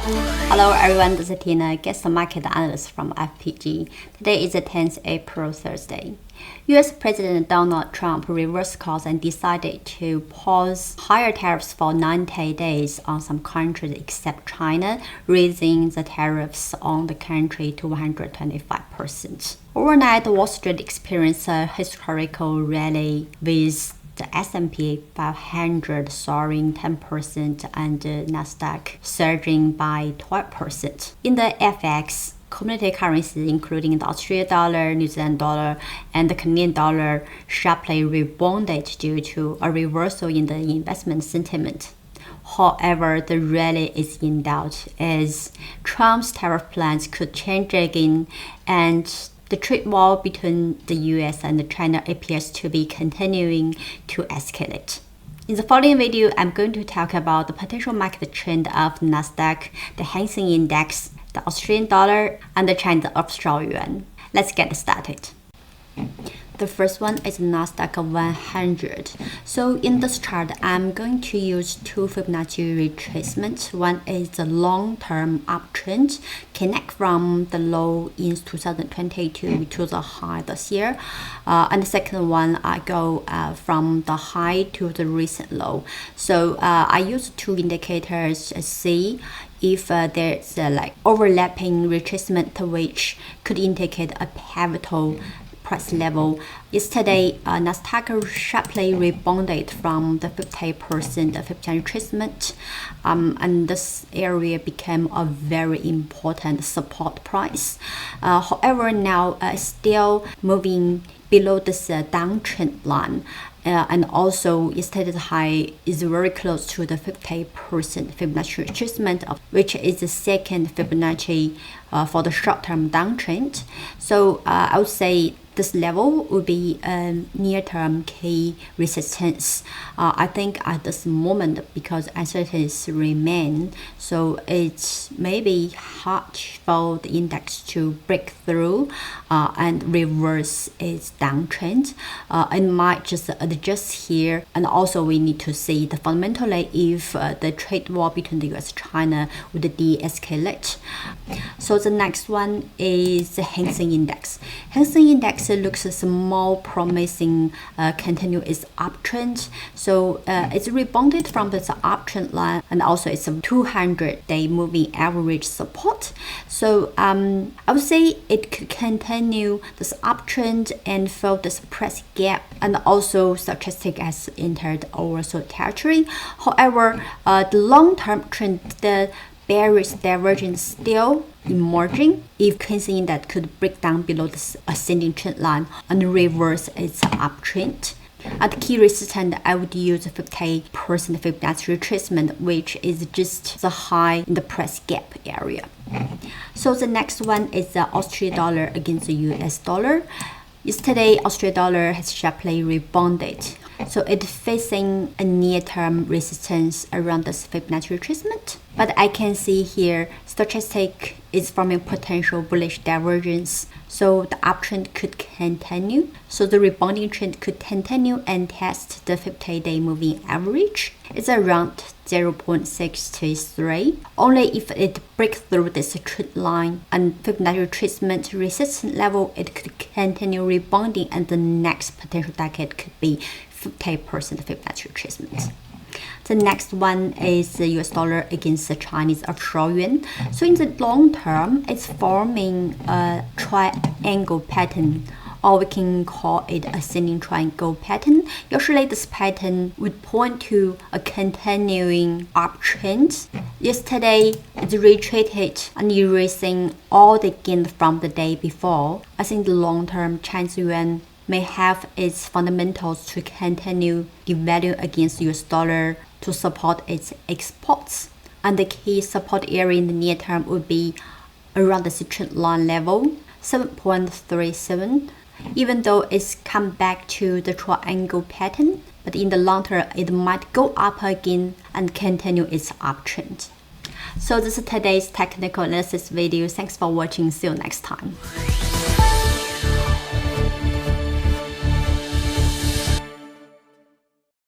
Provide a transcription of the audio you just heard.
Hello everyone, this is Tina, guest market analyst from FPG. Today is the 10th April, Thursday. US President Donald Trump reversed course and decided to pause higher tariffs for 90 days on some countries except China, raising the tariffs on the country to 125%. Overnight, Wall Street experienced a historical rally with the S&P 500 soaring 10% and the Nasdaq surging by 12%. In the FX, commodity currencies including the Australian dollar, New Zealand dollar, and the Canadian dollar sharply rebounded due to a reversal in the investment sentiment. However, the rally is in doubt as Trump's tariff plans could change again, and the trade war between the US and China appears to be continuing to escalate. In the following video, I'm going to talk about the potential market trend of Nasdaq, the Hang Seng Index, the Australian dollar, and the China offshore yuan. Let's get started. The first one is Nasdaq 100. So in this chart, I'm going to use two Fibonacci retracements. One is the long-term uptrend, connect from the low in 2022 to the high this year. And the second one, I go from the high to the recent low. So I use two indicators to see if there's like overlapping retracement, which could indicate a pivotal price level. Yesterday, Nasdaq sharply rebounded from the 50% retracement, and this area became a very important support price. However, now still moving below this downtrend line. And also yesterday's high is very close to the 50% Fibonacci retracement, which is the second Fibonacci for the short-term downtrend. So I would say this level would be a near-term key resistance. I think at this moment, because uncertainties remain, so it's maybe hard for the index to break through and reverse its downtrend. It might just adjust here, and also we need to see the fundamentally if the trade war between the US and China would de-escalate. So the next one is the Hang Seng Index. Hang Seng Index looks more promising, continue its uptrend. So it's rebounded from this uptrend line, and also it's a 200-day moving average support. So I would say it could continue this uptrend and fill this price gap, and also stochastic has entered oversold territory. However, the long-term trend, the bearish divergence still emerging. If Hang Seng Index could break down below this ascending trend line and reverse its uptrend. At key resistance, I would use 50% Fibonacci retracement, which is just the high in the price gap area. So the next one is the Australian dollar against the US dollar. Yesterday, Australian dollar has sharply rebounded. So it's facing a near-term resistance around this Fibonacci retracement. But I can see here, stochastic is forming potential bullish divergence. So the uptrend could continue. So the rebounding trend could continue and test the 50-day moving average. It's around 0.63. Only if it breaks through this trend line and Fibonacci retracement resistance level, it could continue rebounding, and the next potential target could be 50% Fibonacci retracement. The next one is the US dollar against the Chinese offshore yuan. So in the long term, it's forming a triangle pattern, or we can call it ascending triangle pattern. Usually this pattern would point to a continuing uptrend. Yesterday, it retreated and erasing all the gain from the day before. I think the long-term Chinese yuan may have its fundamentals to continue devalue against US dollar to support its exports. And the key support area in the near term would be around the trend line level, 7.37. Even though it's come back to the triangle pattern, but in the long term, it might go up again and continue its uptrend. So this is today's technical analysis video. Thanks for watching. See you next time.